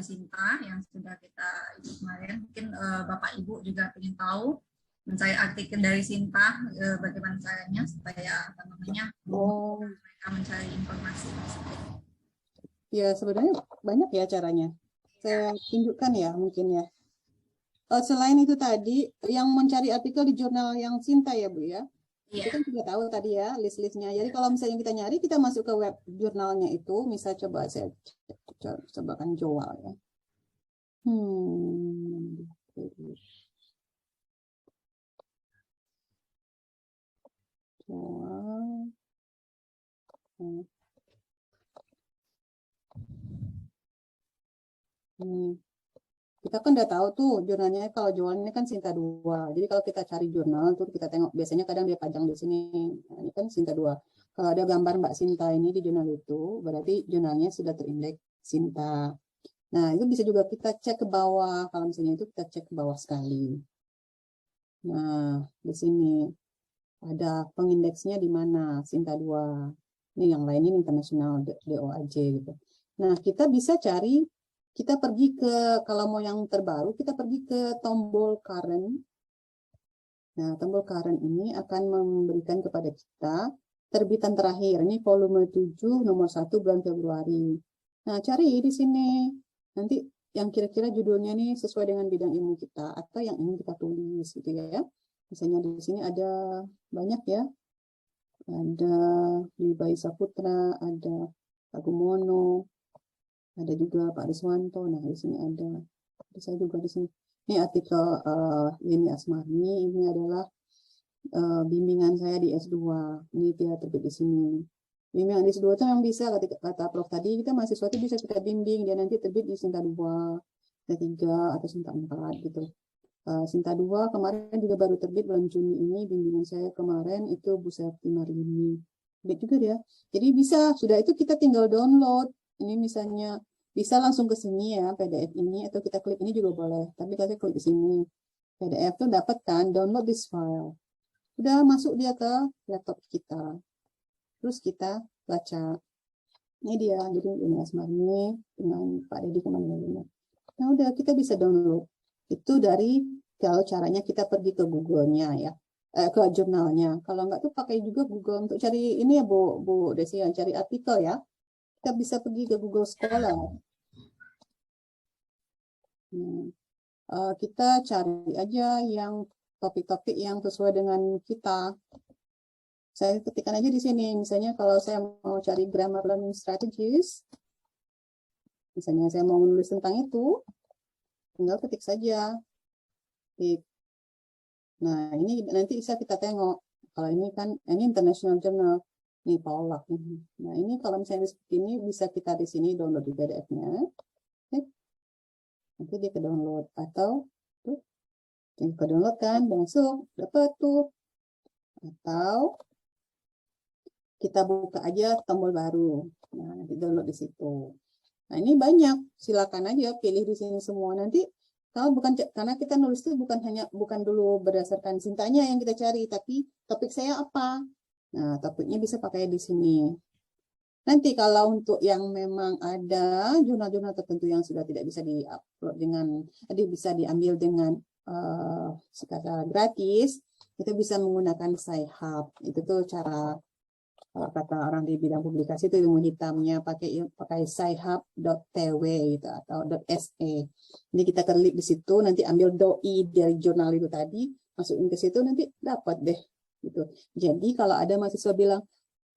Sinta yang sudah kita itu kemarin. Mungkin Bapak Ibu juga ingin tahu mencari artikel dari Sinta, bagaimana caranya supaya apa namanya mereka mencari informasi tersebut. Ya sebenarnya banyak ya caranya. Saya tunjukkan ya mungkin ya. Selain itu tadi yang mencari artikel di jurnal yang Sinta ya Bu ya. Itu kan juga tahu tadi ya list-listnya. Jadi kalau misalnya kita nyari, kita masuk ke web jurnalnya itu. Misal coba saya cobakan Joal ya. Joal. Kita kan udah tahu tuh jurnalnya kalau Joal ini kan Sinta 2. Jadi kalau kita cari jurnal tuh kita tengok biasanya kadang dia pajang di sini. Nah, ini kan Sinta 2. Kalau ada gambar Mbak Sinta ini di jurnal itu, berarti jurnalnya sudah terindeks Sinta. Nah, itu bisa juga kita cek ke bawah. Kalau misalnya itu kita cek ke bawah sekali. Nah, di sini ada pengindeksnya di mana Sinta 2. Ini yang lain ini internasional DOAJ gitu. Nah, kita bisa cari, kita pergi ke, kalau mau yang terbaru, kita pergi ke tombol current. Nah, tombol current ini akan memberikan kepada kita terbitan terakhir. Ini volume 7 nomor 1 bulan Februari. Nah, cari di sini. Nanti yang kira-kira judulnya nih sesuai dengan bidang ilmu kita atau yang ingin kita tulis gitu ya. Misalnya di sini ada banyak ya. Ada di Bayi Saputra, ada Pak Gumono, ada juga Pak Riswanto. Nah, di sini ada saya juga di sini. Ini artikel ini Asmarni, ini adalah bimbingan saya di S2. Ini dia terbit di sini. Bimbingan di S2 itu yang bisa, kata Prof tadi, kita mahasiswa itu bisa kita bimbing, dia nanti terbit di Sinta 2, Sinta 3, atau Sinta 4 gitu. Sinta 2 kemarin juga baru terbit bulan Juni ini, bimbingan saya kemarin itu Bu Septi Marini. Terbit juga dia. Jadi bisa, sudah itu kita tinggal download. Ini misalnya bisa langsung ke sini ya, PDF ini, atau kita klik ini juga boleh. Tapi kalau klik di sini, PDF tuh dapat kan, download this file. Udah masuk dia ke laptop kita. Terus kita baca. Ini dia, jadi ini Asmarni dengan Pak Deddy kemana-mana. Nah udah, kita bisa download. Itu dari, kalau caranya kita pergi ke Google-nya ya, ke jurnalnya. Kalau enggak tuh pakai juga Google untuk cari ini ya Bu Desi, yang cari artikel ya. Kita bisa pergi ke Google Scholar. Kita cari aja yang topik-topik yang sesuai dengan kita. Saya ketikkan aja di sini. Misalnya kalau saya mau cari grammar learning strategies, misalnya saya mau menulis tentang itu, tinggal ketik saja. Nah, ini nanti bisa kita tengok. Kalau ini kan, ini International Journal. Ini Paulak. Nah, ini kalau misalnya seperti ini, bisa kita di sini download di PDF-nya. Nanti dia ke download. Atau, tuh, ke download kan, masuk, dapat tuh. Atau, kita buka aja tombol baru. Nah, nanti download di situ. Nah, ini banyak. Silakan aja pilih di sini semua. Nanti kalau bukan, karena kita nulis itu bukan dulu berdasarkan Sintanya yang kita cari, tapi topik saya apa. Nah, topiknya bisa pakai di sini. Nanti kalau untuk yang memang ada jurnal-jurnal tertentu yang sudah tidak bisa diupload dengan, bisa diambil dengan secara gratis, kita bisa menggunakan Sci-Hub. Itu tuh cara, kalau kata orang di bidang publikasi itu ilmu hitamnya, pakai sci-hub.tw gitu atau .se. Jadi kita klik di situ, nanti ambil doi dari jurnal itu tadi, masukin ke situ, nanti dapat deh gitu. Jadi kalau ada mahasiswa bilang,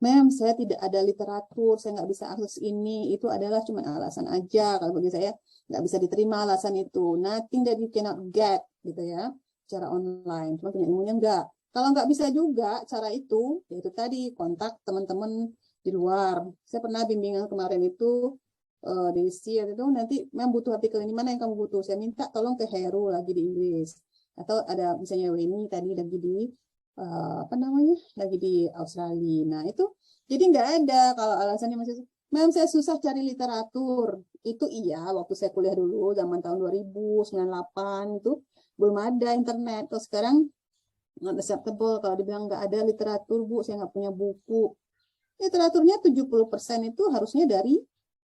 "Mem, saya tidak ada literatur, saya nggak bisa akses ini," itu adalah cuma alasan aja. Kalau bagi saya nggak bisa diterima alasan itu. Nothing that you cannot get gitu ya, secara online. Cuma punya ilmunya enggak. Kalau nggak bisa juga cara itu, yaitu tadi kontak teman-teman di luar. Saya pernah bimbingan kemarin itu di SIR itu, nanti memang butuh artikel ini, mana yang kamu butuh? Saya minta tolong ke Heru lagi di Inggris. Atau ada misalnya Weni tadi lagi di lagi di Australia. Nah itu jadi nggak ada kalau alasannya masih, "Mem, saya susah cari literatur." Itu iya, waktu saya kuliah dulu zaman tahun 2008 itu belum ada internet. Terus sekarang nggak acceptable kalau dibilang nggak ada literatur, Bu, saya nggak punya buku. Literaturnya 70% itu harusnya dari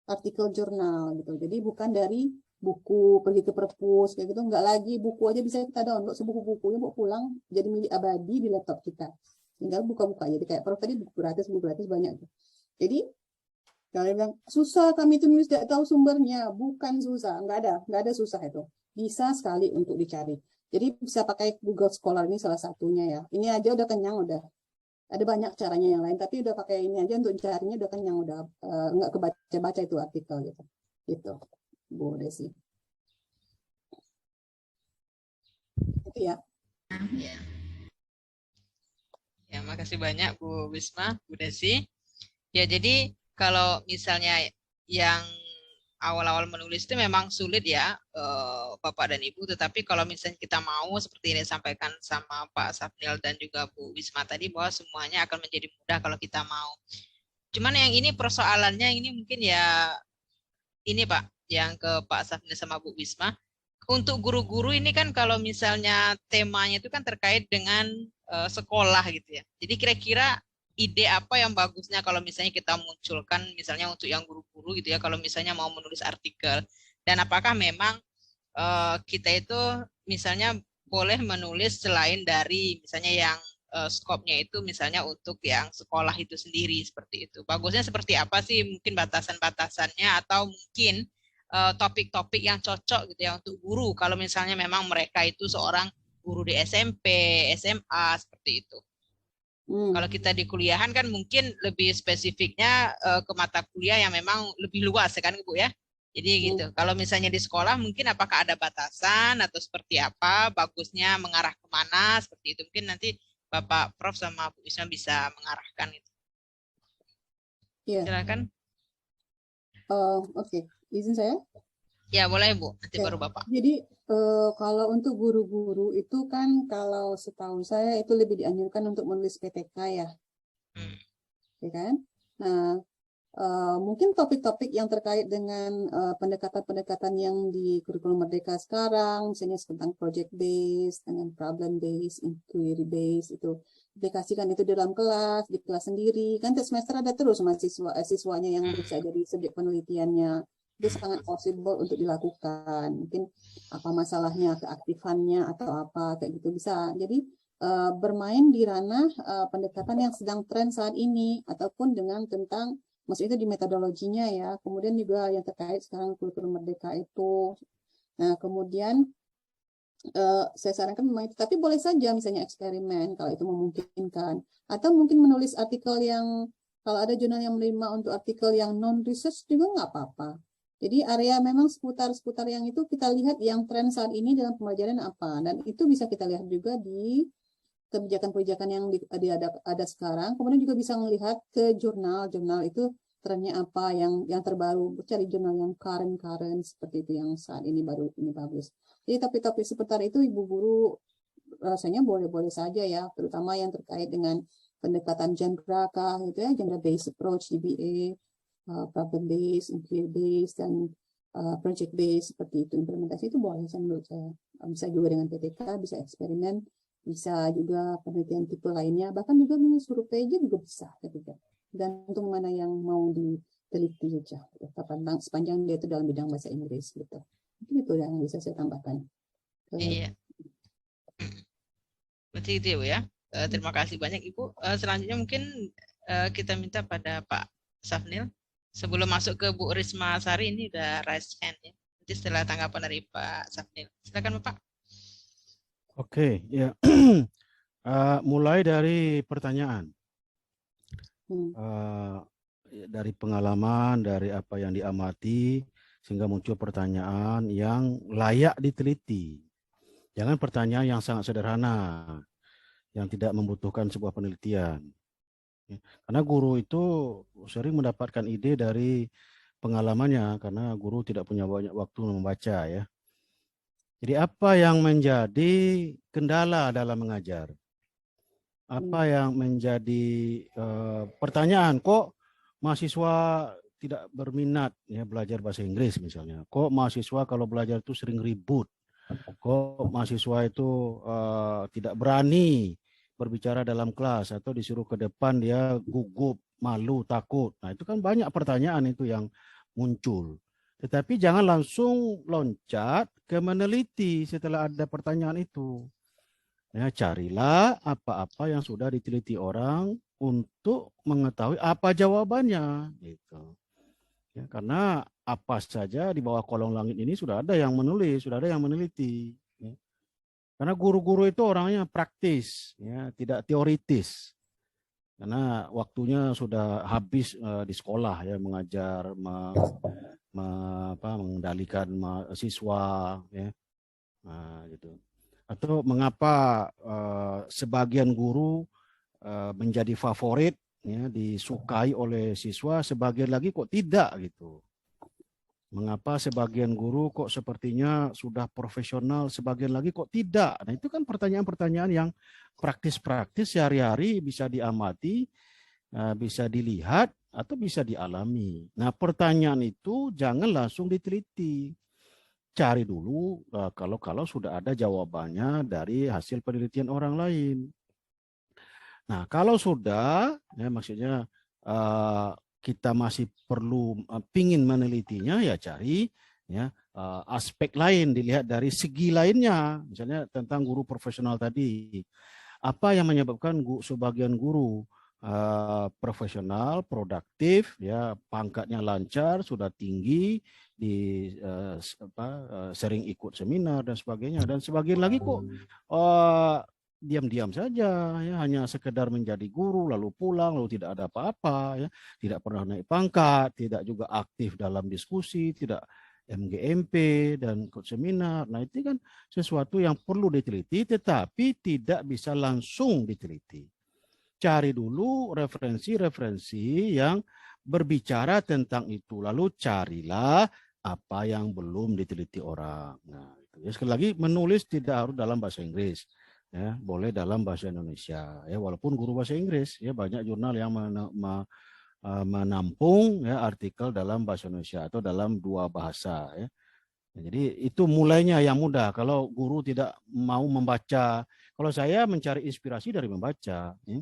artikel jurnal gitu. Jadi bukan dari buku, pergi ke perpus kayak gitu, nggak lagi. Buku aja bisa kita download sebuku bukunya bawa pulang jadi milik abadi di laptop kita, tinggal buka-buka. Jadi kayak Prof tadi buku gratis banyak. Jadi kalau bilang susah kami itu nulis tidak tahu sumbernya, bukan susah, nggak ada susah itu, bisa sekali untuk dicari. Jadi bisa pakai Google Scholar, ini salah satunya ya. Ini aja udah kenyang, udah ada banyak caranya yang lain, tapi udah pakai ini aja untuk carinya udah kenyang, udah nggak kebaca-baca itu artikel gitu. Gitu, Bu Desi. Itu ya. Ya. Ya, makasih banyak Bu Wisma, Bu Desi. Ya, jadi kalau misalnya yang awal-awal menulis itu memang sulit ya, Bapak dan Ibu, tetapi kalau misalnya kita mau seperti ini disampaikan sama Pak Safnil dan juga Bu Wisma tadi, bahwa semuanya akan menjadi mudah kalau kita mau. Cuman yang ini persoalannya ini mungkin ya, ini Pak, yang ke Pak Safnil sama Bu Wisma, untuk guru-guru ini kan kalau misalnya temanya itu kan terkait dengan sekolah gitu ya. Jadi kira-kira ide apa yang bagusnya kalau misalnya kita munculkan misalnya untuk yang guru-guru gitu ya, kalau misalnya mau menulis artikel, dan apakah memang kita itu misalnya boleh menulis selain dari misalnya yang skopnya itu misalnya untuk yang sekolah itu sendiri, seperti itu. Bagusnya seperti apa sih, mungkin batasan-batasannya, atau mungkin topik-topik yang cocok gitu ya untuk guru kalau misalnya memang mereka itu seorang guru di SMP, SMA, seperti itu. Kalau kita di kuliahan kan mungkin lebih spesifiknya ke mata kuliah yang memang lebih luas kan Bu ya. Jadi gitu. Kalau misalnya di sekolah mungkin apakah ada batasan atau seperti apa, bagusnya mengarah kemana, seperti itu. Mungkin nanti Bapak Prof sama Bu Isma bisa mengarahkan itu. Silakan. Oke. Izin saya? Ya boleh Bu, nanti baru Bapak. Jadi kalau untuk guru-guru itu kan kalau setahu saya itu lebih dianjurkan untuk menulis PTK ya. Ya kan? Nah, mungkin topik-topik yang terkait dengan pendekatan-pendekatan yang di kurikulum Merdeka sekarang, misalnya tentang project based, dengan problem based, inquiry based, itu aplikasikan itu di dalam kelas, di kelas sendiri. Kan semester ada terus siswanya yang bisa jadi subjek penelitiannya. Itu sangat possible untuk dilakukan. Mungkin apa masalahnya, keaktifannya atau apa kayak gitu bisa. Jadi bermain di ranah pendekatan yang sedang tren saat ini, ataupun dengan tentang maksudnya itu di metodologinya ya. Kemudian juga yang terkait sekarang kurikulum Merdeka itu. Nah kemudian saya sarankan memang itu, tapi boleh saja misalnya eksperimen kalau itu memungkinkan, atau mungkin menulis artikel yang kalau ada jurnal yang menerima untuk artikel yang non research juga nggak apa-apa. Jadi area memang seputar yang itu kita lihat yang tren saat ini dalam pembelajaran apa, dan itu bisa kita lihat juga di kebijakan-kebijakan yang ada sekarang. Kemudian juga bisa melihat ke jurnal itu trennya apa yang terbaru, cari jurnal yang current seperti itu yang saat ini baru ini bagus. Jadi topik-topik seputar itu ibu guru rasanya boleh-boleh saja ya, terutama yang terkait dengan pendekatan genre gitu ya, genre based approach GBA, problem based, inquiry based, dan project based seperti itu. Implementasi itu boleh menurut saya. Bisa juga dengan PTK, bisa eksperimen, bisa juga penelitian tipe lainnya, bahkan juga survei juga bisa ketika. Gantung mana yang mau diteliti aja, sepanjang dia itu dalam bidang bahasa Inggris gitu. Itu yang bisa saya tambahkan. Iya. Berarti itu ya Bu ya. Terima kasih banyak Ibu. Selanjutnya mungkin kita minta pada Pak Safnil. Sebelum masuk ke Bu Risma Sari, ini udah raise hand ya. Nanti setelah tanggapan dari Pak Safnil. Silakan Bapak. Oke, ya. Mulai dari pertanyaan. Dari pengalaman, dari apa yang diamati, sehingga muncul pertanyaan yang layak diteliti. Jangan pertanyaan yang sangat sederhana, yang tidak membutuhkan sebuah penelitian. Karena guru itu sering mendapatkan ide dari pengalamannya, karena guru tidak punya banyak waktu membaca ya. Jadi apa yang menjadi kendala dalam mengajar? Apa yang menjadi pertanyaan, kok mahasiswa tidak berminat ya belajar bahasa Inggris misalnya? Kok mahasiswa kalau belajar itu sering ribut? Kok mahasiswa itu tidak berani berbicara dalam kelas, atau disuruh ke depan dia gugup, malu, takut? Nah itu kan banyak pertanyaan itu yang muncul. Tetapi jangan langsung loncat ke meneliti setelah ada pertanyaan itu. Ya, carilah apa-apa yang sudah diteliti orang untuk mengetahui apa jawabannya. Gitu. Ya, karena apa saja di bawah kolong langit ini sudah ada yang menulis, sudah ada yang meneliti. Ya. Karena guru-guru itu orangnya praktis, ya, tidak teoritis. Karena waktunya sudah habis di sekolah ya mengajar, mengendalikan siswa, ya, nah, gitu. Atau mengapa sebagian guru menjadi favorit, ya, disukai oleh siswa, sebagian lagi kok tidak gitu. Mengapa sebagian guru kok sepertinya sudah profesional, sebagian lagi kok tidak? Nah, itu kan pertanyaan-pertanyaan yang praktis-praktis sehari-hari bisa diamati, bisa dilihat, atau bisa dialami. Nah, pertanyaan itu jangan langsung diteliti. Cari dulu kalau sudah ada jawabannya dari hasil penelitian orang lain. Nah, kalau sudah, ya maksudnya kita masih perlu pingin menelitinya, ya cari ya aspek lain, dilihat dari segi lainnya, misalnya tentang guru profesional tadi. Apa yang menyebabkan sebagian guru profesional, produktif, ya pangkatnya lancar, sudah tinggi, sering ikut seminar dan sebagainya, dan sebagian lagi kok diam-diam saja, ya hanya sekedar menjadi guru lalu pulang lalu tidak ada apa-apa, ya tidak pernah naik pangkat, tidak juga aktif dalam diskusi, tidak MGMP dan ikut seminar. Nah, itu kan sesuatu yang perlu diteliti tetapi tidak bisa langsung diteliti. Cari dulu referensi-referensi yang berbicara tentang itu, lalu carilah apa yang belum diteliti orang. Nah, ya, sekali lagi menulis tidak harus dalam bahasa Inggris. Ya, boleh dalam bahasa Indonesia, ya walaupun guru bahasa Inggris, ya banyak jurnal yang menampung ya artikel dalam bahasa Indonesia atau dalam dua bahasa, ya. Jadi itu mulainya yang mudah. Kalau guru tidak mau membaca, kalau saya mencari inspirasi dari membaca, ya.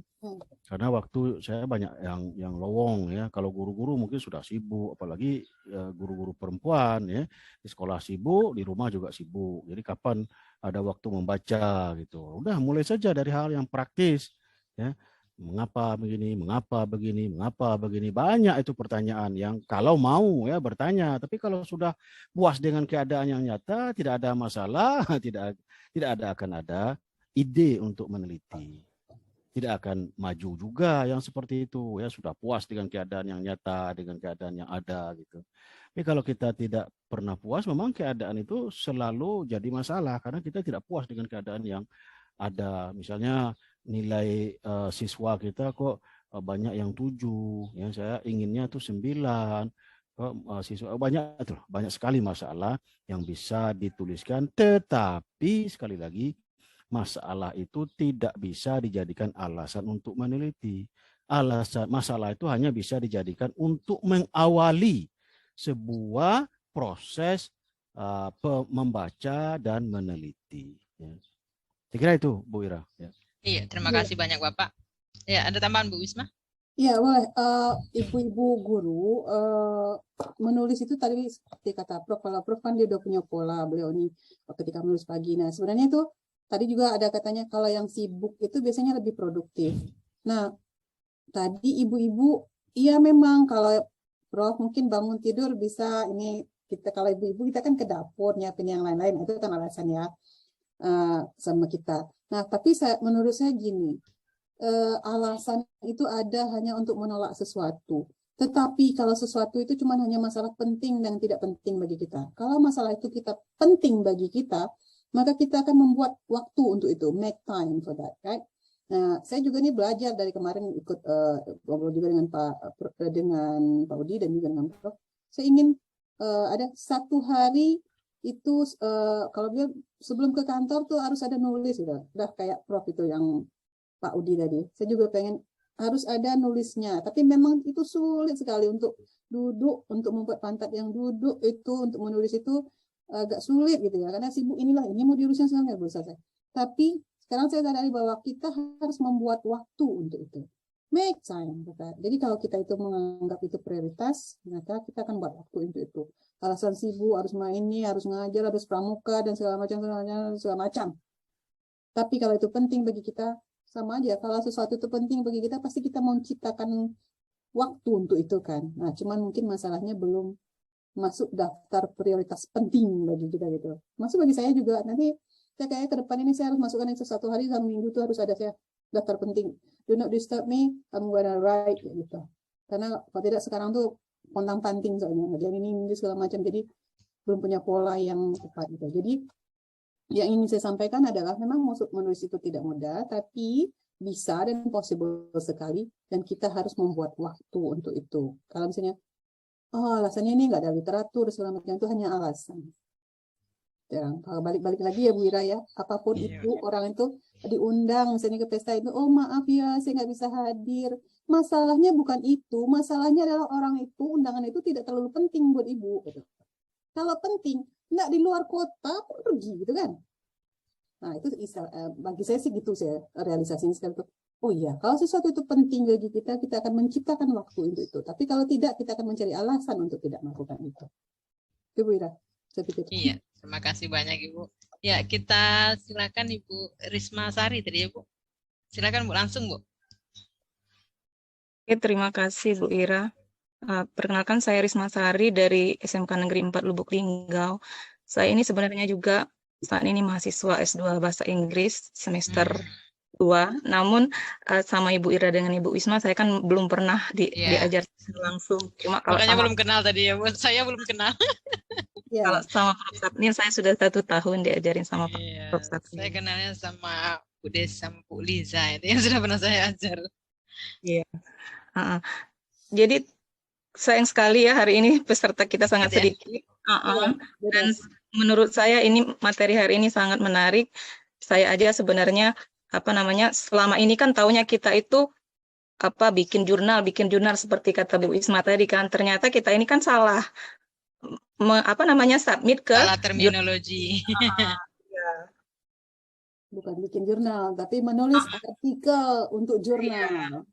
Karena waktu saya banyak yang lowong, ya. Kalau guru-guru mungkin sudah sibuk, apalagi guru-guru perempuan, ya, di sekolah sibuk, di rumah juga sibuk. Jadi kapan ada waktu membaca gitu? Udah mulai saja dari hal yang praktis, ya. Mengapa begini, mengapa begini, mengapa begini. Banyak itu pertanyaan yang kalau mau ya bertanya. Tapi kalau sudah puas dengan keadaan yang nyata, tidak ada masalah, tidak akan ada ide untuk meneliti. Tidak akan maju juga yang seperti itu, ya sudah puas dengan keadaan yang nyata, dengan keadaan yang ada gitu. Tapi kalau kita tidak pernah puas, memang keadaan itu selalu jadi masalah karena kita tidak puas dengan keadaan yang ada. Misalnya nilai siswa kita kok banyak yang 7, ya saya inginnya tuh 9. Kok siswa banyak tuh, banyak sekali masalah yang bisa dituliskan, tetapi sekali lagi masalah itu tidak bisa dijadikan alasan untuk meneliti. Masalah itu hanya bisa dijadikan untuk mengawali sebuah proses membaca dan meneliti. Ya. Saya kira itu, Bu Ira. Ya. Iya, terima kasih banyak Bapak. Ya, ada tambahan Bu Wisma? Iya, boleh. Ibu-ibu guru menulis itu tadi seperti kata Prof. Kalau Prof kan dia udah punya pola beliau nih ketika menulis pagi. Nah, sebenarnya itu tadi juga ada katanya kalau yang sibuk itu biasanya lebih produktif. Nah, tadi ibu-ibu, iya memang kalau Prof mungkin bangun tidur bisa ini kita kalau ibu-ibu kita kan ke dapur nyiapin yang lain-lain itu kan alasan ya sama kita. Nah, tapi menurut saya gini. Alasan itu ada hanya untuk menolak sesuatu. Tetapi kalau sesuatu itu cuma hanya masalah penting dan tidak penting bagi kita. Kalau masalah itu kita penting bagi kita, maka kita akan membuat waktu untuk itu, make time for that, right? Nah, saya juga nih belajar dari kemarin ikut ngobrol juga dengan Pak Udi dan juga dengan Prof. Saya ingin ada satu hari itu kalau dia sebelum ke kantor tuh harus ada nulis gitu. Udah kayak Prof itu yang Pak Udi tadi. Saya juga pengen harus ada nulisnya. Tapi memang itu sulit sekali untuk duduk, untuk membuat pantat yang duduk itu, untuk menulis itu agak sulit gitu ya. Karena sibuk inilah, ini mau diurusnya sekarang belum selesai. Tapi sekarang saya sadari bahwa kita harus membuat waktu untuk itu. Make time. Jadi kalau kita itu menganggap itu prioritas, maka kita akan buat waktu untuk itu. alasan sibuk, harus main nih, harus ngajar, harus pramuka dan segala macam. Tapi kalau itu penting bagi kita, sama aja. Kalau sesuatu itu penting bagi kita, pasti kita mau menciptakan waktu untuk itu kan. Nah, cuman mungkin masalahnya belum masuk daftar prioritas penting bagi kita gitu. Masuk bagi saya juga, nanti saya kayak ke depan ini saya harus masukkan itu satu hari, satu minggu tuh harus ada saya daftar penting. Do not disturb me, I'm gonna write gitu. Karena kalau tidak sekarang tuh pontang-panting soalnya, ngerjain ini segala macam, jadi belum punya pola yang tepat gitu. Jadi yang ingin saya sampaikan adalah memang menulis itu tidak mudah, tapi bisa dan possible sekali, dan kita harus membuat waktu untuk itu. Kalau misalnya, oh alasannya ini nggak ada literatur, segala macam, itu hanya alasan. Ya, kalau balik-balik lagi ya Bu Ira ya, apapun itu orang itu diundang misalnya ke pesta itu, oh maaf ya saya nggak bisa hadir. Masalahnya bukan itu, masalahnya adalah orang itu, undangan itu tidak terlalu penting buat Ibu. Gitu. Kalau penting, nggak di luar kota pun pergi gitu kan. Nah itu bagi saya sih gitu saya realisasinya sekarang tuh. Oh iya, kalau sesuatu itu penting bagi kita, kita akan menciptakan waktu untuk itu. Tapi kalau tidak, kita akan mencari alasan untuk tidak melakukan itu. Itu Bu Ira, saya pikir. Iya, terima kasih banyak Ibu. Ya, kita silakan Ibu Risma Sari tadi ya Bu. Silakan Bu, langsung Bu. Oke, terima kasih Bu Ira. Perkenalkan saya Risma Sari dari SMK Negeri 4 Lubuk Linggau. Saya ini sebenarnya juga saat ini mahasiswa S2 Bahasa Inggris semester 2. Namun sama Ibu Ira dengan Ibu Wisma saya kan belum pernah diajar langsung. Cuma kalau Makanya sama, belum kenal tadi ya Bu. Saya belum kenal. kalau sama Prof. Sapnil saya sudah 1 tahun diajarin sama Prof. Saya Sapnil. kenalnya sama Bu Des sama Bu Liza itu yang sudah pernah saya ajar. Iya. Jadi sayang sekali ya hari ini peserta kita sangat sedikit. Dan menurut saya ini materi hari ini sangat menarik. Saya aja sebenarnya selama ini kan taunya kita itu bikin jurnal seperti kata Bu Isma tadi kan. Ternyata kita ini kan salah submit ke salah terminologi. Bukan bikin jurnal, tapi menulis artikel untuk jurnal.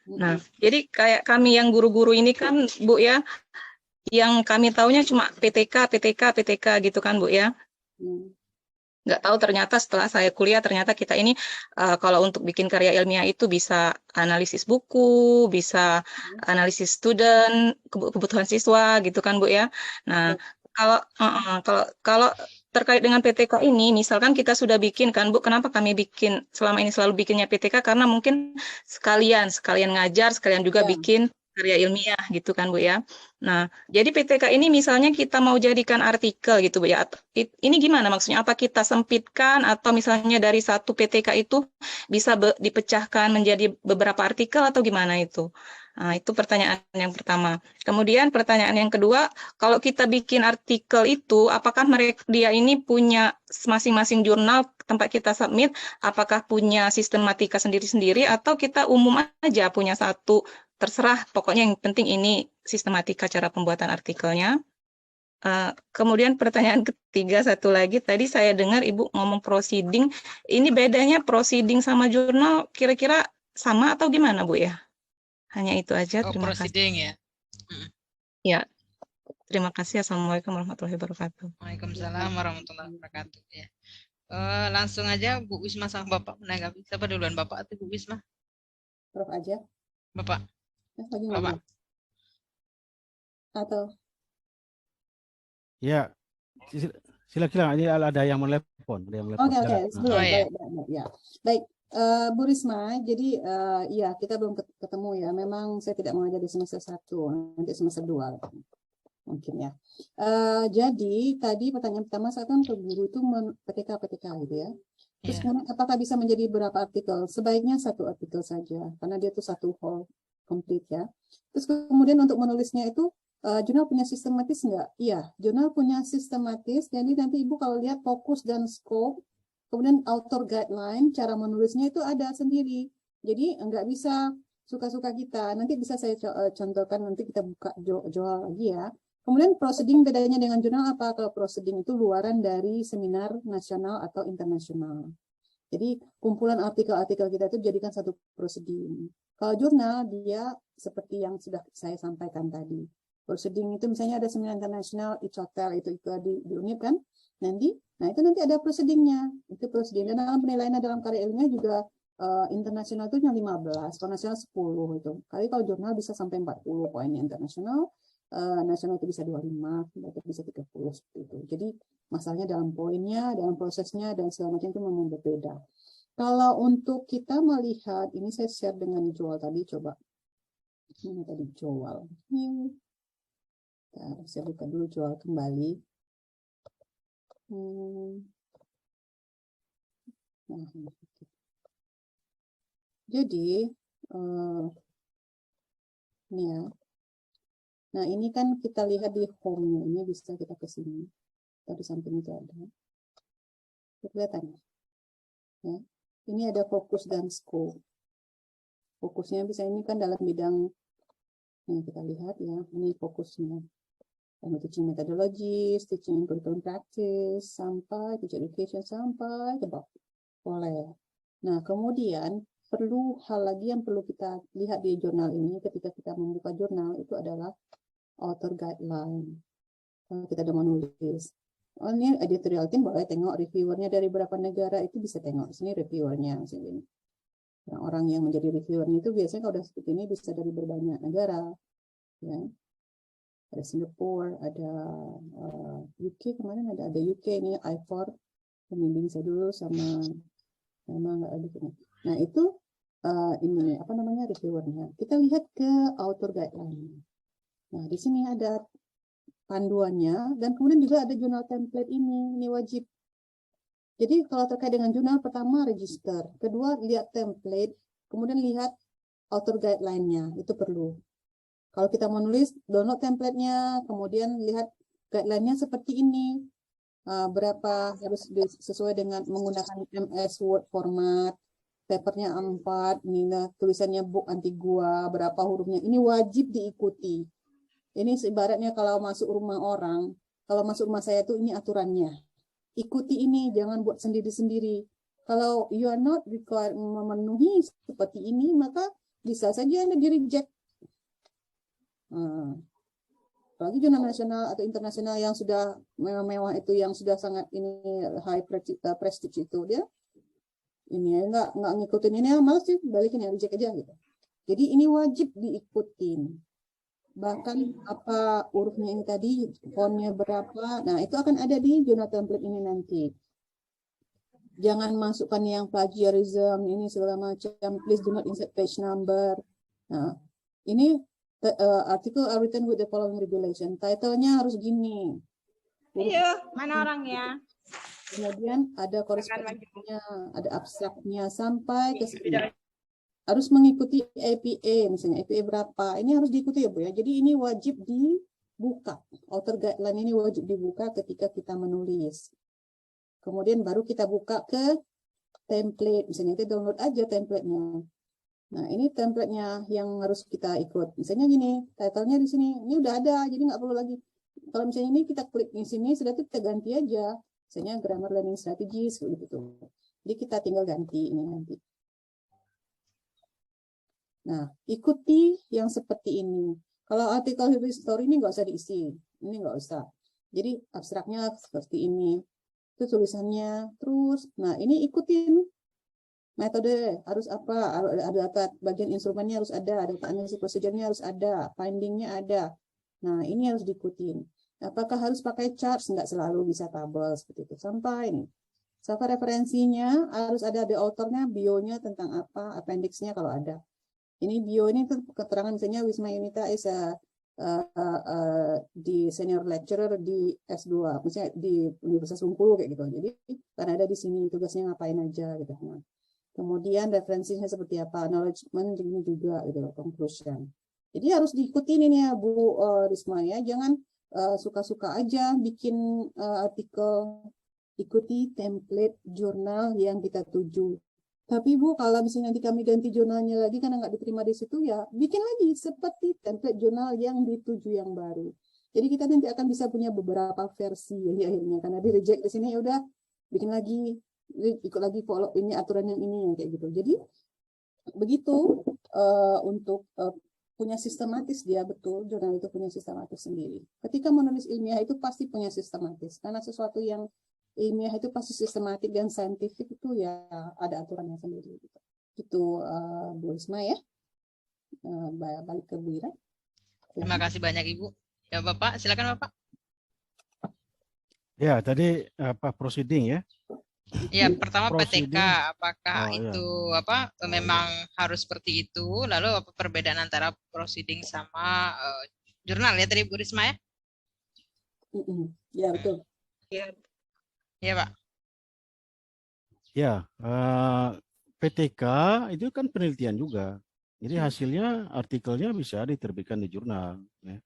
Nah, jadi kayak kami yang guru-guru ini kan Bu ya, yang kami taunya cuma PTK gitu kan Bu ya. Nggak tahu ternyata setelah saya kuliah ternyata kita ini kalau untuk bikin karya ilmiah itu bisa analisis buku, bisa analisis student, kebutuhan siswa gitu kan Bu ya. Nah, kalau terkait dengan PTK ini, misalkan kita sudah bikin kan Bu, kenapa kami bikin selama ini selalu bikinnya PTK? Karena mungkin sekalian ngajar, sekalian juga bikin karya ilmiah gitu kan Bu ya. Nah, jadi PTK ini misalnya kita mau jadikan artikel gitu Bu ya. Ini gimana maksudnya? Apa kita sempitkan atau misalnya dari satu PTK itu bisa dipecahkan menjadi beberapa artikel atau gimana itu? Nah, itu pertanyaan yang pertama. Kemudian pertanyaan yang kedua, kalau kita bikin artikel itu, apakah dia ini punya masing-masing jurnal tempat kita submit, apakah punya sistematika sendiri-sendiri, atau kita umum aja punya satu, terserah, pokoknya yang penting ini sistematika cara pembuatan artikelnya. Kemudian pertanyaan ketiga satu lagi, tadi saya dengar Ibu ngomong proceeding, ini bedanya proceeding sama jurnal kira-kira sama atau gimana Bu ya? Hanya itu aja, terima kasih. Ya. Ya, terima kasih. Assalamualaikum warahmatullahi wabarakatuh. Waalaikumsalam warahmatullahi wabarakatuh. Ya. Langsung aja Bu Wisma sama Bapak menanggapi. Siapa duluan, Bapak atau Bu Wisma? Prof aja. Bapak. Bapak. Atau? Ya, silakan. Ini ada yang menelepon. Oke. Baik. Bu Risma, jadi ya kita belum ketemu ya. Memang saya tidak mengajar di semester 1, nanti semester 2 mungkin ya. Jadi tadi pertanyaan pertama saya kan ke guru itu PTK gitu ya. Terus kemudian apakah bisa menjadi berapa artikel? Sebaiknya 1 artikel saja, karena dia itu 1 whole complete ya. Terus kemudian untuk menulisnya itu jurnal punya sistematis enggak? Iya, jurnal punya sistematis. Jadi nanti Ibu kalau lihat fokus dan scope, kemudian author guideline, cara menulisnya itu ada sendiri. Jadi nggak bisa suka-suka kita. Nanti bisa saya contohkan, nanti kita buka jual lagi ya. Kemudian proceeding bedanya dengan jurnal apa? Kalau proceeding itu luaran dari seminar nasional atau internasional. Jadi kumpulan artikel-artikel kita itu jadikan satu proceeding. Kalau jurnal dia seperti yang sudah saya sampaikan tadi. Proceeding itu misalnya ada seminar internasional, each hotel itu di UNIP kan. Nanti, nah itu nanti ada proceedingnya. Itu proceeding. Dan dalam penilaian dalam karya ilmiah juga internasional itu yang 15, kalau nasional 10 itu. Kali kalau jurnal bisa sampai 40 poinnya internasional, nasional itu bisa 25, berarti bisa 30 seperti itu. Jadi masalahnya dalam poinnya, dalam prosesnya, dan segala macam itu memang berbeda. Kalau untuk kita melihat, ini saya share dengan Joel tadi, coba. Ini tadi Joel. Saya buka dulu Joel kembali. Nah, jadi, ini ya. Nah, ini kan kita lihat di home-nya. Ini bisa kita ke sini. Di samping itu ada. Kelihatan ya. Ini ada fokus dan scope. Fokusnya bisa ini kan dalam bidang yang kita lihat ya. Ini fokusnya. Teaching methodologies, teaching curriculum practice, sampai teacher education, sampai ke bawah. Boleh. Nah, kemudian perlu hal lagi yang perlu kita lihat di jurnal ini ketika kita membuka jurnal itu adalah author guideline. Kalau kita udah menulis. Oh, ini editorial team boleh tengok reviewernya dari berapa negara itu bisa tengok. Sini reviewernya. Orang yang menjadi reviewernya itu biasanya kalau udah seperti ini bisa dari berbanyak negara. Ya. Ada Singapura, ada UK kemarin ada UK ini I4 pembimbing saya dulu sama nggak ada ini. Nah itu ini apa namanya reviewernya. Kita lihat ke author guideline. Nah di sini ada panduannya dan kemudian juga ada jurnal template ini wajib. Jadi kalau terkait dengan jurnal pertama register, kedua lihat template, kemudian lihat author guideline-nya itu perlu. Kalau kita mau nulis, download template-nya, kemudian lihat guideline-nya seperti ini. Berapa harus sesuai dengan menggunakan MS Word format, papernya A4, ini tulisannya book Antigua, berapa hurufnya. Ini wajib diikuti. Ini ibaratnya kalau masuk rumah orang, kalau masuk rumah saya itu ini aturannya. Ikuti ini, jangan buat sendiri-sendiri. Kalau you are not required memenuhi seperti ini, maka bisa saja Anda di-reject. Apalagi jurnal nasional atau internasional yang sudah mewah itu, yang sudah sangat ini high prestige itu, dia ini nggak ngikutin ini, malas sih balikin ya, reject aja gitu. Jadi ini wajib diikutin. Bahkan apa hurufnya ini tadi, fontnya berapa, nah itu akan ada di jurnal template ini nanti. Jangan masukkan yang plagiarism ini segala macam. Please do not insert page number. Nah ini article are written with the following regulation. Title-nya harus gini. Iya, mana orangnya? Kemudian ada korespondensinya, ada abstraknya sampai ke sini. Harus mengikuti APA, misalnya APA berapa. Ini harus diikuti ya Bu ya. Jadi ini wajib dibuka. Author guideline ini wajib dibuka ketika kita menulis. Kemudian baru kita buka ke template. Misalnya kita download aja template-nya. Nah, ini template-nya yang harus kita ikut. Misalnya gini, title-nya di sini. Ini udah ada, jadi nggak perlu lagi. Kalau misalnya ini kita klik di sini, sudah itu kita ganti aja. Misalnya grammar learning strategies, gitu. Jadi kita tinggal ganti ini nanti. Nah, ikuti yang seperti ini. Kalau artikel history ini nggak usah diisi. Ini nggak usah. Jadi abstraknya seperti ini. Itu tulisannya. Terus, nah ini ikutin. Metode harus apa? Ada data bagian instrumennya harus ada analisis prosedurnya harus ada, findingnya ada. Nah ini harus diikutin. Apakah harus pakai chart? Enggak selalu, bisa tabel seperti itu. Sampai ini. Sampai referensinya harus ada authornya, bio-nya tentang apa, appendix-nya kalau ada. Ini bio ini keterangan misalnya Wisma Yunita is di senior lecturer di S2, misalnya di Universitas Bengkulu kayak gitu. Jadi karena ada di sini tugasnya ngapain aja gitu. Nah, kemudian referensinya seperti apa, acknowledgement ini juga gitu, conclusion. Jadi harus diikuti ini ya Bu Risma ya, jangan suka-suka aja bikin artikel, ikuti template jurnal yang kita tuju. Tapi Bu, kalau misalnya nanti kami ganti jurnalnya lagi karena nggak diterima di situ ya, bikin lagi seperti template jurnal yang dituju yang baru. Jadi kita nanti akan bisa punya beberapa versi ya, akhirnya karena di reject di sini ya udah bikin lagi, ikut lagi follow ini aturan yang ini yang kayak gitu. Jadi begitu untuk punya sistematis dia, betul, jurnal itu punya sistematis sendiri. Ketika menulis ilmiah itu pasti punya sistematis, karena sesuatu yang ilmiah itu pasti sistematik dan saintifik itu ya ada aturannya sendiri. Itu Bu Risma ya. Balik ke Bu Ira. Terima kasih banyak Ibu. Ya Bapak, silakan Bapak. Ya, tadi apa proceeding ya? Ya, pertama PTK, Proceeding. apakah Oh, itu ya. apa memang harus seperti itu? Lalu apa perbedaan antara proceeding sama jurnal ya tadi Bu Risma ya? Ya, betul. Ya, Pak. Ya, PTK itu kan penelitian juga. Jadi hasilnya artikelnya bisa diterbitkan di jurnal. Ya.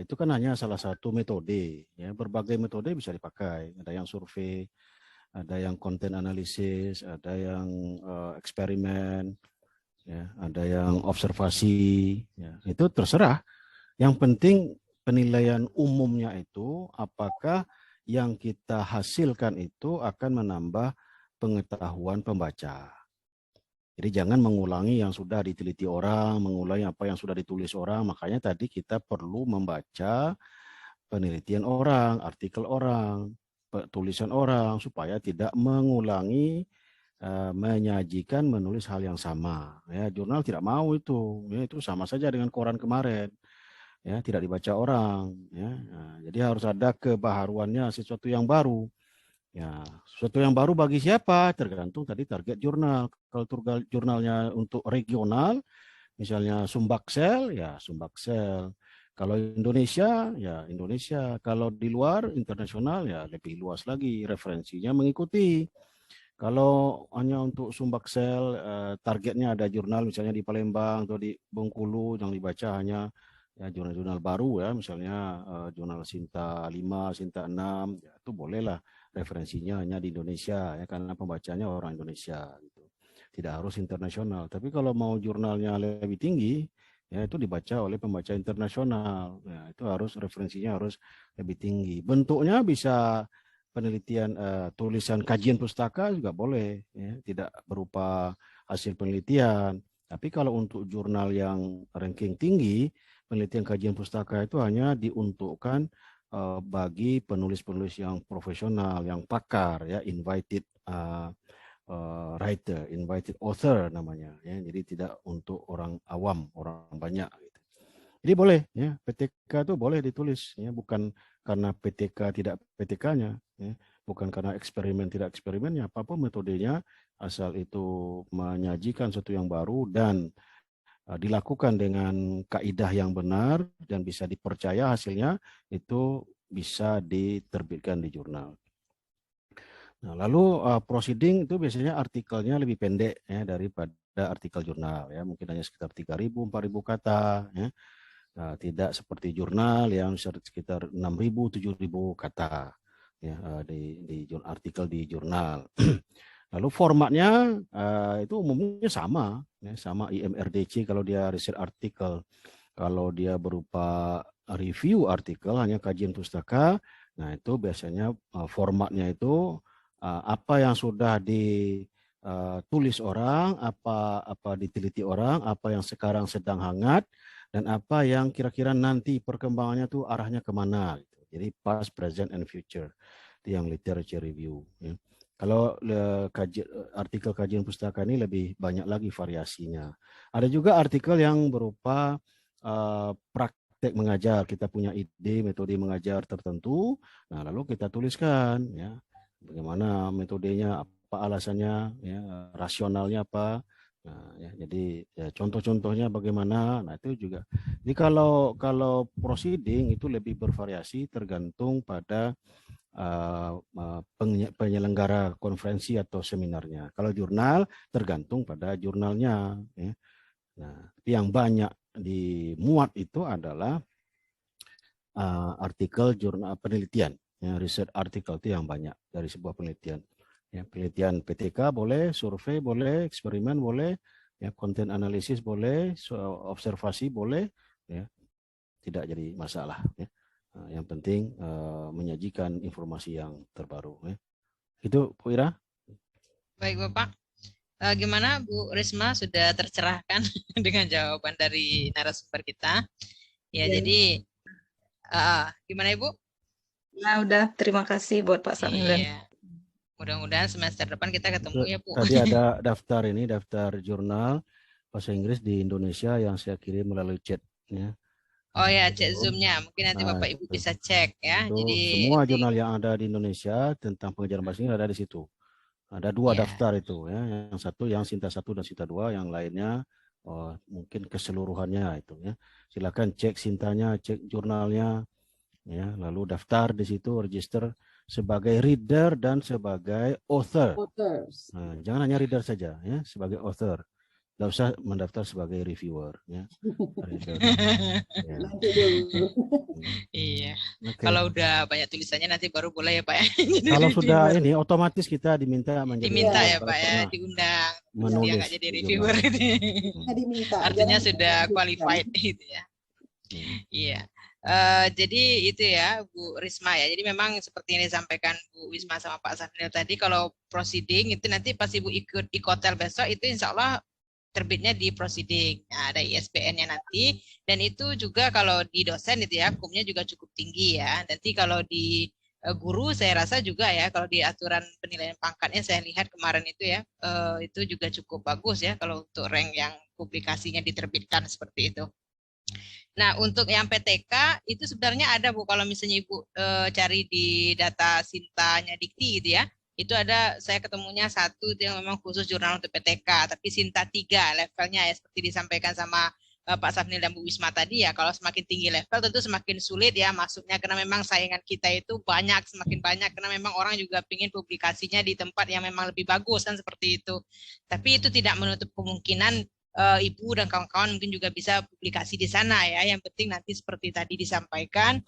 Itu kan hanya salah satu metode. Ya. Berbagai metode bisa dipakai. Ada yang survei, ada yang konten analisis, ada yang eksperimen, ya, ada yang observasi. Ya. Itu terserah. Yang penting penilaian umumnya itu apakah yang kita hasilkan itu akan menambah pengetahuan pembaca. Jadi jangan mengulangi yang sudah diteliti orang, mengulangi apa yang sudah ditulis orang. Makanya tadi kita perlu membaca penelitian orang, artikel orang, tulisan orang, supaya tidak mengulangi, menyajikan, menulis hal yang sama. Ya, jurnal tidak mau itu. Ya, itu sama saja dengan koran kemarin. Ya, tidak dibaca orang. Ya. Nah, jadi harus ada kebaharuannya, sesuatu yang baru. Ya, sesuatu yang baru bagi siapa? Tergantung tadi target jurnal. Kalau jurnalnya untuk regional, misalnya Sumbaksel, ya Sumbaksel. Kalau Indonesia, ya Indonesia. Kalau di luar, internasional, ya lebih luas lagi. Referensinya mengikuti. Kalau hanya untuk Sumbaksel, targetnya ada jurnal misalnya di Palembang atau di Bengkulu, yang dibaca hanya ya jurnal-jurnal baru ya, misalnya jurnal Sinta 5, Sinta 6, ya, itu bolehlah referensinya hanya di Indonesia ya, karena pembacanya orang Indonesia gitu. Tidak harus internasional. Tapi kalau mau jurnalnya lebih tinggi, ya itu dibaca oleh pembaca internasional. Ya, itu harus referensinya harus lebih tinggi. Bentuknya bisa penelitian, tulisan kajian pustaka juga boleh, ya, tidak berupa hasil penelitian. Tapi kalau untuk jurnal yang ranking tinggi, penelitian kajian pustaka itu hanya diuntukkan bagi penulis-penulis yang profesional, yang pakar, ya, invited writer, invited author namanya, ya. Jadi tidak untuk orang awam, orang banyak. Gitu. Jadi boleh, ya, PTK itu boleh ditulis, ya, bukan karena PTK tidak PTK-nya, ya, bukan karena eksperimen tidak eksperimennya, apapun metodenya, asal itu menyajikan sesuatu yang baru dan dilakukan dengan kaidah yang benar dan bisa dipercaya hasilnya, itu bisa diterbitkan di jurnal. Nah, lalu proceeding itu biasanya artikelnya lebih pendek ya daripada artikel jurnal ya, mungkin hanya sekitar 3.000 4.000 kata ya. Nah, tidak seperti jurnal yang sekitar 6.000 7.000 kata ya, di artikel di jurnal. Lalu formatnya itu umumnya sama, ya, sama IMRDC kalau dia research artikel. Kalau dia berupa review artikel, hanya kajian pustaka, nah itu biasanya formatnya itu apa yang sudah ditulis orang, apa diteliti orang, apa yang sekarang sedang hangat, dan apa yang kira-kira nanti perkembangannya tuh arahnya kemana. Jadi past, present, and future. Itu yang literature review. Ya. Kalau artikel kajian pustaka ini lebih banyak lagi variasinya. Ada juga artikel yang berupa praktek mengajar. Kita punya ide metode mengajar tertentu, nah lalu kita tuliskan ya bagaimana metodenya, apa alasannya, ya, rasionalnya apa. Nah, ya, jadi ya, contoh-contohnya bagaimana. Nah itu juga. Jadi kalau proceeding itu lebih bervariasi tergantung pada penyelenggara konferensi atau seminarnya. Kalau jurnal tergantung pada jurnalnya. Ya. Nah, yang banyak dimuat itu adalah artikel jurnal penelitian. Ya, research artikel itu yang banyak dari sebuah penelitian. Ya, penelitian PTK boleh, survei boleh, eksperimen boleh, ya, konten analisis boleh, observasi boleh, ya, tidak jadi masalah. Ya. Yang penting menyajikan informasi yang terbaru. Ya. Itu Bu Ira. Baik Bapak. Gimana Bu Risma, sudah tercerahkan dengan jawaban dari narasumber kita? Ya, Ya. jadi gimana Ibu? Nah, udah. Terima kasih buat Pak Samnilan. Iya. Mudah-mudahan semester depan kita ketemu ya Bu. Tadi ada daftar jurnal bahasa Inggris di Indonesia yang saya kirim melalui chat ya. Oh ya, cek Zoom-nya. Mungkin nanti Nah, Bapak Ibu bisa cek ya. Itu Jadi semua jurnal yang ada di Indonesia tentang pengajaran bahasa Inggris ada di situ. Ada 2 Ya. daftar itu ya. Yang satu yang Sinta 1 dan Sinta 2, yang lainnya mungkin keseluruhannya itu ya. Silakan cek Sintanya, cek jurnalnya ya, lalu daftar di situ, register sebagai reader dan sebagai author. Authors. Nah, jangan hanya reader saja ya, sebagai author. Nggak usah mendaftar sebagai reviewer ya. Reader. Ya. Nanti dulu. Iya. Oke. Kalau udah banyak tulisannya nanti baru boleh ya Pak ya. Kalau sudah ini otomatis kita diminta menjadi Diminta ya kalau Pak ya, pernah diundang. Terus dia menulis nggak jadi di reviewer jurnal. gitu. Nah, diminta. Artinya Jangan sudah dilanjutkan. qualified gitu ya. Iya. Jadi itu ya Bu Risma ya. Jadi memang seperti yang disampaikan Bu Wisma sama Pak Safnil tadi, kalau proceeding itu nanti pas Ibu ikut ikotel besok itu insya Allah terbitnya di proceeding. Nah, ada ISBN-nya nanti, dan itu juga kalau di dosen itu ya hukumnya juga cukup tinggi ya. Nanti kalau di guru saya rasa juga ya, kalau di aturan penilaian pangkatnya saya lihat kemarin itu ya, itu juga cukup bagus ya kalau untuk rank yang publikasinya diterbitkan seperti itu. Nah, untuk yang PTK itu sebenarnya ada Bu, kalau misalnya Ibu cari di data Sintanya Dikti gitu ya, itu ada, saya ketemunya satu yang memang khusus jurnal untuk PTK, tapi Sinta 3 levelnya ya, seperti disampaikan sama Pak Safnil dan Bu Wisma tadi ya, kalau semakin tinggi level tentu semakin sulit ya masuknya, karena memang saingan kita itu banyak, semakin banyak, karena memang orang juga ingin publikasinya di tempat yang memang lebih bagus kan seperti itu. Tapi itu tidak menutup kemungkinan Ibu dan kawan-kawan mungkin juga bisa publikasi di sana ya. Yang penting nanti seperti tadi disampaikan,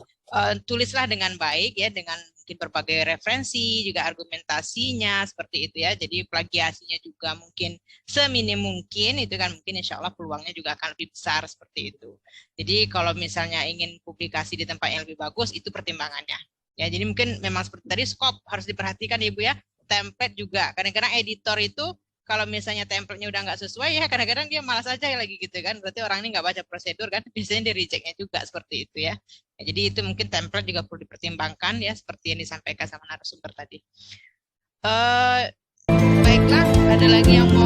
tulislah dengan baik ya, dengan mungkin berbagai referensi, juga argumentasinya seperti itu ya. Jadi plagiasinya juga mungkin seminim mungkin, itu kan mungkin insya Allah peluangnya juga akan lebih besar seperti itu. Jadi kalau misalnya ingin publikasi di tempat yang lebih bagus, itu pertimbangannya. Ya, jadi mungkin memang seperti tadi, skop harus diperhatikan Ibu ya. Template juga, kadang-kadang editor itu kalau misalnya template-nya udah nggak sesuai ya kadang-kadang dia malas aja lagi gitu kan, berarti orang ini nggak baca prosedur kan, biasanya di reject-nya juga seperti itu ya. Jadi itu mungkin template juga perlu dipertimbangkan ya, seperti yang disampaikan sama narasumber tadi. Baiklah, ada lagi yang mau